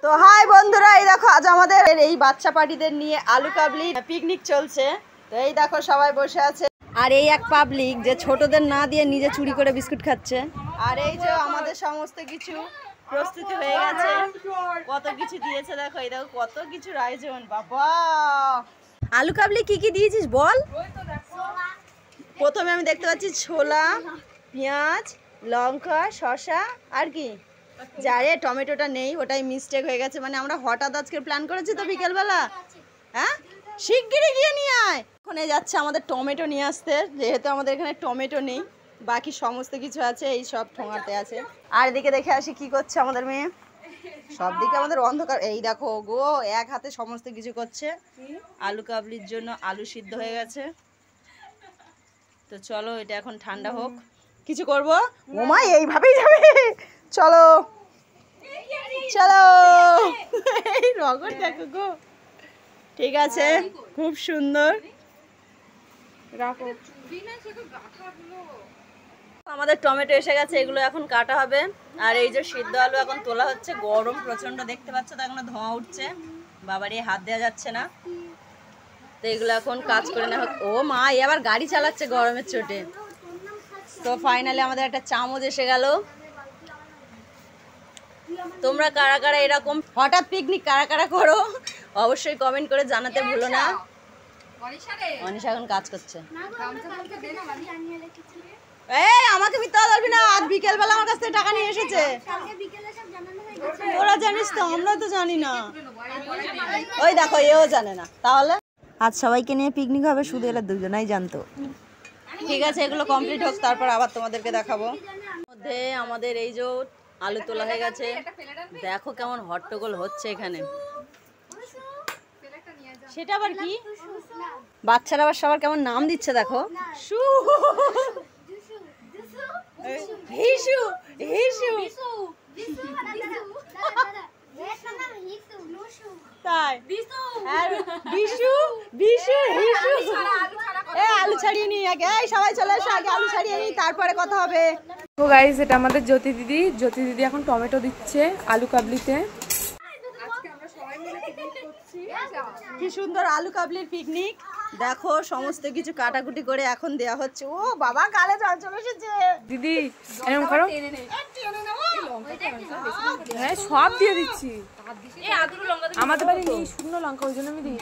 তো হাই বন্ধুরা, এই দেখো আজ আমাদের এই বাচ্চা পার্টিদের নিয়ে আলু কাবলি পিকনিক চলছে। তো এই দেখো সবাই বসে আছে, আর এই এক পাবলিক যে ছোটদের না দিয়ে নিজে চুরি করে বিস্কুট খাচ্ছে। আর এই যে আমাদের সমস্ত কিছু প্রস্তুতি হয়ে গেছে, কত কিছু দিয়েছে দেখো, এই দেখো কত কিছুর আয়োজন। বাবা আলু কাবলি কি কি দিয়েছিস বল। প্রথমে আমি দেখতে পাচ্ছি ছোলা, পেঁয়াজ, লঙ্কা, শসা, আর কি যারে টমেটোটা নেই, ওটাই মিস্টেক হয়ে গেছে। মানে আমরা হঠাৎ আজকে প্ল্যান করেছি তো বিকেলবেলা। হ্যাঁ শিগগিরই গিয়ে নিয়ে আয়। ওখানে যাচ্ছে আমাদের টমেটো নিয়ে আসতে, যেহেতু আমাদের এখানে টমেটো নেই, বাকি সমস্ত কিছু আছে, এই সব ঠোঙাতে আছে। আর এদিকে দেখে আসি কি করছে আমাদের মেয়ে। সব দিকে আমাদের অন্ধকার। এই দেখো গো, এক হাতে সমস্ত কিছু করছে। আলু কাবলির জন্য আলু সিদ্ধ হয়ে গেছে। তো চলো এটা এখন ঠান্ডা হোক, কিছু করবো। ওমা এইভাবেই যাবে, চলো চলো। এই রগর দেখো গো, ঠিক আছে খুব সুন্দর। আমাদের টমেটো এসে গেছে, এগুলো এখন কাটা হবে। আর এই যে সিদ্ধ আলু এখন তোলা হচ্ছে। গরম প্রচন্ড, দেখতে পাচ্ছ তো এখনো ধোঁয়া উঠছে, বাবারই হাত দেওয়া যাচ্ছে না। তো এগুলো এখন কাজ করে নেওয়া। ও মা, এ আবার গাড়ি চালাচ্ছে গরমের চোটে। তো ফাইনালি আমাদের একটা চামচ এসে গেল। তোমরা কারা কারা এরকম হঠাৎ পিকনিক কারা কারা করো অবশ্যই কমেন্ট করে জানাতে ভুলো না। অনিশা এখন কাজ করছে। এই আমাকে মিথ্যা বলবি না, আজ বিকেলবেলা আমার কাছ থেকে টাকা নিয়ে এসেছে। তোরা জানিস তো, আমরা তো জানি না। ওই দেখো এও জানে না। তাহলে আজ সবাইকে নিয়ে পিকনিক হবে, শুধু এরা দুজনাই জানতো। ঠিক আছে এগুলো কমপ্লিট হোক, তারপর আবার তোমাদেরকে দেখাবো। মধ্যে আমাদের এই যে আলু তোলা হয়ে গেছে, দেখো কেমন হট্টগোল হচ্ছে এখানে। সেটা আবার কি, বাচ্চারা আবার সবার কেমন নাম দিচ্ছে দেখো। শু, হিসু, হিসু, তাই আর বিশু, বিশু, হিসু। আলু ছাড়িয়ে নি আগে, সবাই চলে এসো, আগে আলু ছাড়িয়ে নি, তারপরে কথা হবে। তো গাইস, এটা আমাদের জ্যোতি দিদি। জ্যোতি দিদি এখন টমেটো দিচ্ছে আলু কাবলিতে। কি সুন্দর আলু কাবলির পিকনিক, দেখো সমস্ত কিছু কাটাকুটি করে এখন দেয়া হচ্ছে। ও বাবা, গালে জল চলে এসেছে। দিদি এরকম করো, হ্যাঁ সব দিয়ে দিচ্ছি। আমাদের বাড়ি নেই শুকনো লঙ্কা, ওই জন্য আমি দিই।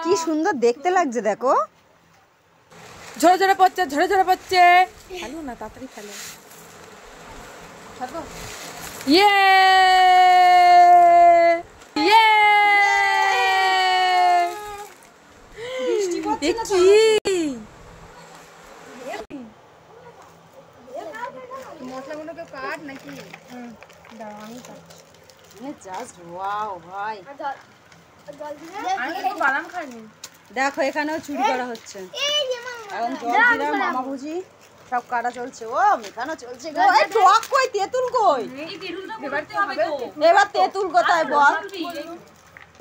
কি সুন্দর দেখতে লাগছে দেখো। ঝরে ঝরে পড়ছে, ঝরে ঝরে পড়ছে। ফেলো না, তাড়াতাড়ি ফেলো। ইয়ে ইয়ে, দেখি মশলাগুলোকে কাট নাকি। দাঁড়াও আমি কাটছি। জাস্ট ওয়াও ভাই, আমি বাদাম খাইনি। দেখো এখানেও চুরি করা হচ্ছে। এখন জল জিরা, মামা ভুজি সব কাটা চলছে। ও মেখানো চলছে। টক কই, তেঁতুল কই? এবার তেঁতুল কোথায় বল?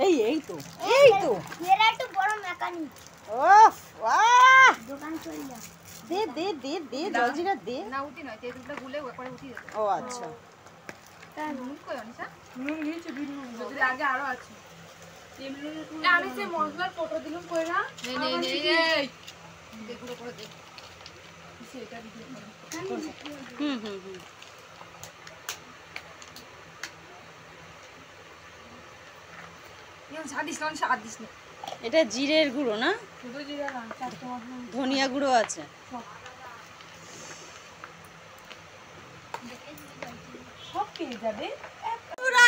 এই এই তো, এই তো এরা একটু বড় মেকানিক। ওফ ওয়াহ, দোকান চলে যা। দে দে দে দে জল জিরা দে। না উঠি নয়, তেঁতুলটা গুলে একবারে উঠি দেব। ও আচ্ছা, তা নুন কই অনিশা? নুন দিয়েছি, বিট নুন যদি আগে আরো আছে। আমি যে মশলার ফটো দিলুম কইরা। নেই নেই নেই এই দেখুড়ো করে দে। সেটা ভিডিও করো। হুম হুম হুম। ইয়া সাদিস না, সাদিস না। এটা জিরের গুঁড়ো না? শুধু জিরা না, চারটে মশলা। ধনিয়া গুঁড়ো আছে। সব পেয়ে যাবে।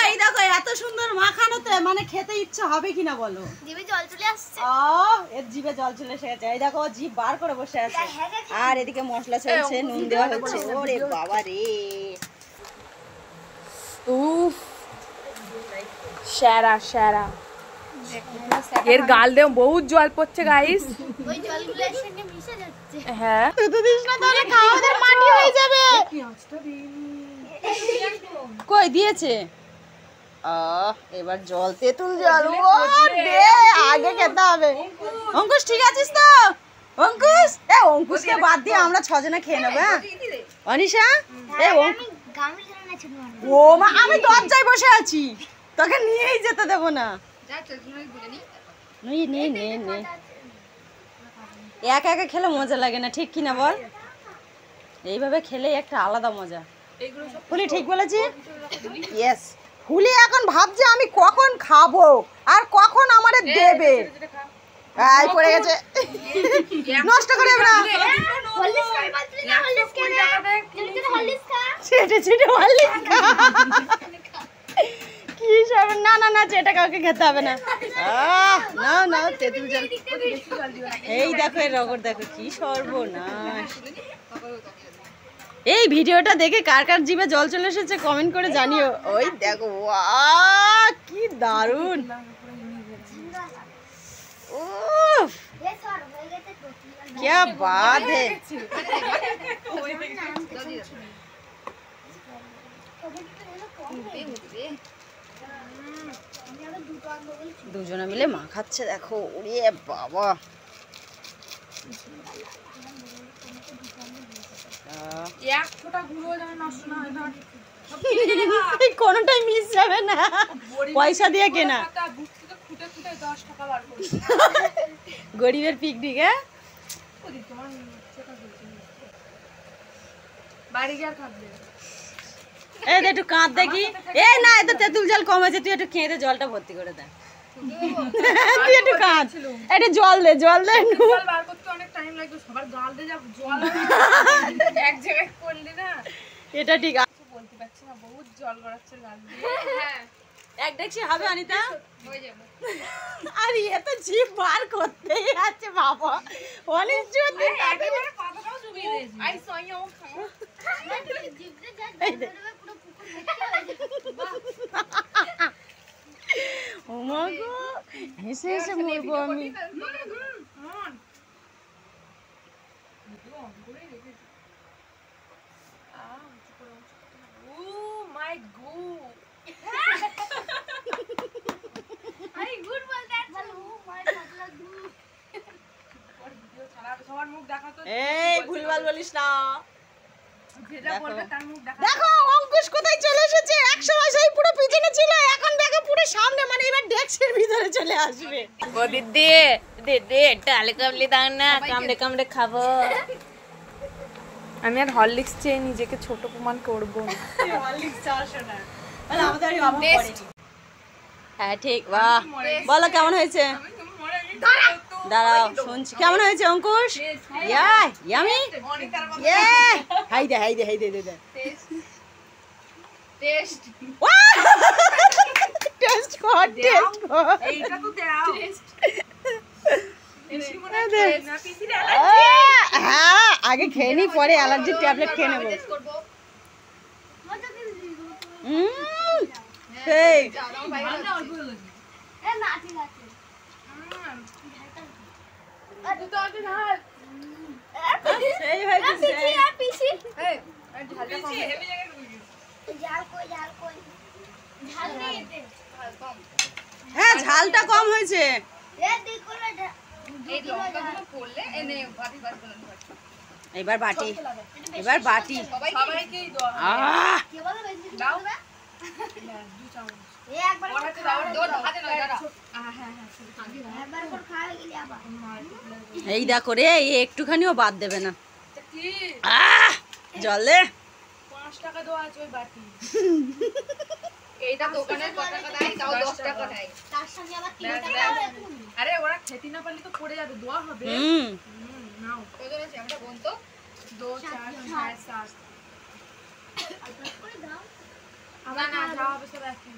এই দেখো এত সুন্দর মাখানোতে মানে খেতে ইচ্ছা হবে কিনা বলো। জিভে জল চলে আসছে। এর জিভে জল চলে এসে গেছে। এই দেখো জিভ বার করে বসে আছে। আর এদিকে মশলা চলছে, নুন দেওয়া হচ্ছে। ওরে বাবা রে, উফ সেরা সেরা। এর গাল দিয়ে বহুত জল পড়ছে গাইস। ওই জলগুলোর সঙ্গে মিশে যাচ্ছে। হ্যাঁ তুই দিস না, তাহলে খাওয়াদের মাটি হয়ে যাবে। কই দিয়েছে? এবার জল তেঁতুল জল ও দে আগে খেতে হবে। অঙ্কুশ ঠিক আছিস তো? অঙ্কুশ অঙ্কুশকে বাদ দিয়ে আমরা 6 জনে খেয়ে নেবো। হ্যাঁ অনিশা আমি গামলি ধরে না ছোট মানুষ। ও মা আমি দরজায় বসে আছি, তোকে নিয়েই যেতে দেবো না। নে একা একা খেলে মজা লাগে না, ঠিক কিনা বল? এইভাবে খেলে একটা আলাদা মজা। ফুলি ঠিক বলেছি? ইয়েস। ফুলি এখন ভাবছে আমি কখন খাবো আর কখন আমারে দেবে। এই পড়ে গেছে, নষ্ট করে না। হললিক্স খাই বলছিস না, হললিক্স খেয়ে নে। জলদি করে হললিক্স খা। ছিটে হললিক্স খা। কি সব না এটা কাউকে খেতে হবে না। না তেঁতুল জল। এই দেখো এর রগর দেখো কি সর্বনাশ। এই ভিডিওটা দেখে কার কার জিভে জল চলে এসেছে কমেন্ট করে জানিও। ওই দেখো ওয়াও কি দারুণ। উফ क्या बात है। দুজনে মিলে মা খাচ্ছে দেখো, ওরে বাবা। কোনটাই মিস যাবে না, পয়সা দিয়ে কেনা। গরিবের পিকনিক। হ্যাঁ এই একটু কাঁদ দেখি। এই না এত তেঁতুল জল কম আছে, তুই একটু খেয়ে জলটা ভর্তি করে দে। তুই একটু কাঁদ, একটু জল দে এটা ঠিক আছে। বলতে পারছি না, বহুত জল গড়াচ্ছে গাল দিয়ে। এক দেখছি হবে অনিতা, আর এত জিভ বার করতেই আছে বাবা। অনেক যদি একেবারে পাতাটাও চুবিয়ে দিয়েছি। আই সইও খাও। জিভে যা জল ধরবে পুরো পুকুর ভর্তি ও মা গো, হেসে মরবো আমি। এই ভুলভাল বলিস না। দেখো অঙ্কুশ কোথায় চলে এসেছে। একসময় সেই পুরো পিছনে ছিল, এখন দেখো পুরো সামনে, মানে এবার ডেস্কের ভিতরে চলে আসবে। ও দিদি একটা আলু কাবলি দাও না, কামড়ে খাবো। আমি আর হরলিক্স চেয়ে নিজেকে ছোট প্রমাণ করবো। হ্যাঁ ঠিক। বাহ বলো কেমন হয়েছে? দাঁড়াও শুনছি কেমন হয়েছে অঙ্কুশ। ইয়ামি হাই দে টেস্ট কর। এইটা তো দাও। হ্যাঁ আগে খেয়ে নি, পরে অ্যালার্জির ট্যাবলেট খেয়ে নেবো। সেই হ্যাঁ ঝালটা কম হয়েছে। এবার বাটি আহ এই দেখো রে, একটুখানিও বাদ দেবে না। জলে 5 টাকা দেওয়া আছে ওই বাটি। এইটা দোকানের কত টাকা দেয়? তাও 10 টাকা দেয়। তার সঙ্গে আবার 3 টাকা। আরে ওরা খেতে না পারলে তো পড়ে যাবে, দোয়া হবে। নাও কত আছে আমরা বল তো? 2 4 6 7 করে দাও। আমরা না যাওয়া হবে সব একই।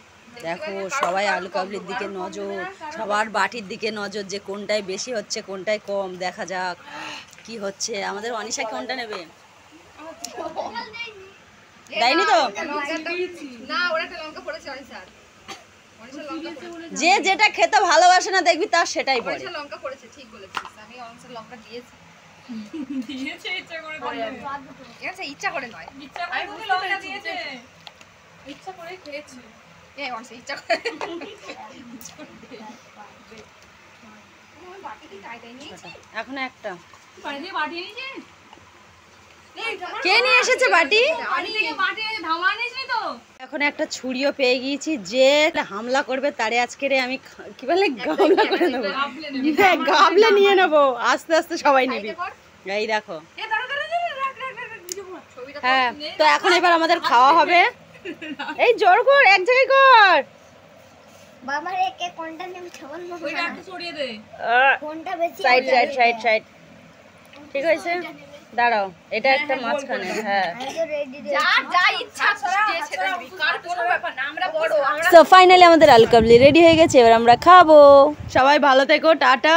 দেখো সবাই আলু কাবলির দিকে নজর, সবার বাটির দিকে নজর, যে কোনটায় বেশি হচ্ছে কোনটায় কম। দেখা যাক কি হচ্ছে। আমাদের অনিশা কোনটা নেবে? দেয়নি তো? না ওরা একটা লঙ্কা পড়েছে অনিশা। অনিশা লঙ্কা পড়েছে। যে যেটা খেতে ভালোবাসে না দেখবি তার সেটাই পড়ে। অনিশা লঙ্কা পড়েছে, ঠিক বলেছিস। আমি অনিশা লঙ্কা দিয়েছি। ইচ্ছা করে করে। আচ্ছা ইচ্ছা করে নয়। ইচ্ছা করে লঙ্কা দিয়েছে। ইচ্ছা করে খেয়েছি। এই অনসে ইচ্ছা করে বাটি কি টাই নিয়েছি এখন একটা বাড়ি থেকে বাটি এনেছিস? কে নিয়ে এসেছে বাটি? বাড়ি থেকে বাটি এনে ধামা আনিসনি তো? এখন একটা ছুরিও পেয়ে গিয়েছি, যে হামলা করবে তারে আজকে আমি কি বলে গামলা করে নেবো। হ্যাঁ, গামলা নিয়ে নেবো, আস্তে আস্তে সবাই নিবি। এই দেখো, এ দাঁড়া দাঁড়া দাঁড়া, রাখ রাখ রাখ ভিডিও কর। ছবিটা হ্যাঁ তো এখন এবার আমাদের খাওয়া হবে। এই জোর কর, এক জায়গায় কর। বাবা রে কে কোনটা নেম ছবল ওই রাখতে ছড়িয়ে দে। কোনটা বেশি সাইড সাইড সাইড সাইড, ঠিক আছে দাঁড়াও, এটা একটা মাঝখানে। হ্যাঁ, আমি তো রেডি রে যা যা ইচ্ছা দিয়ে সেটা দিবি কার কোনো ব্যাপার না আমরা বড় আমরা সো ফাইনালি আমাদের আলু কাবলি রেডি হয়ে গেছে, এবার আমরা খাবো। সবাই ভালো থেকো, টাটা।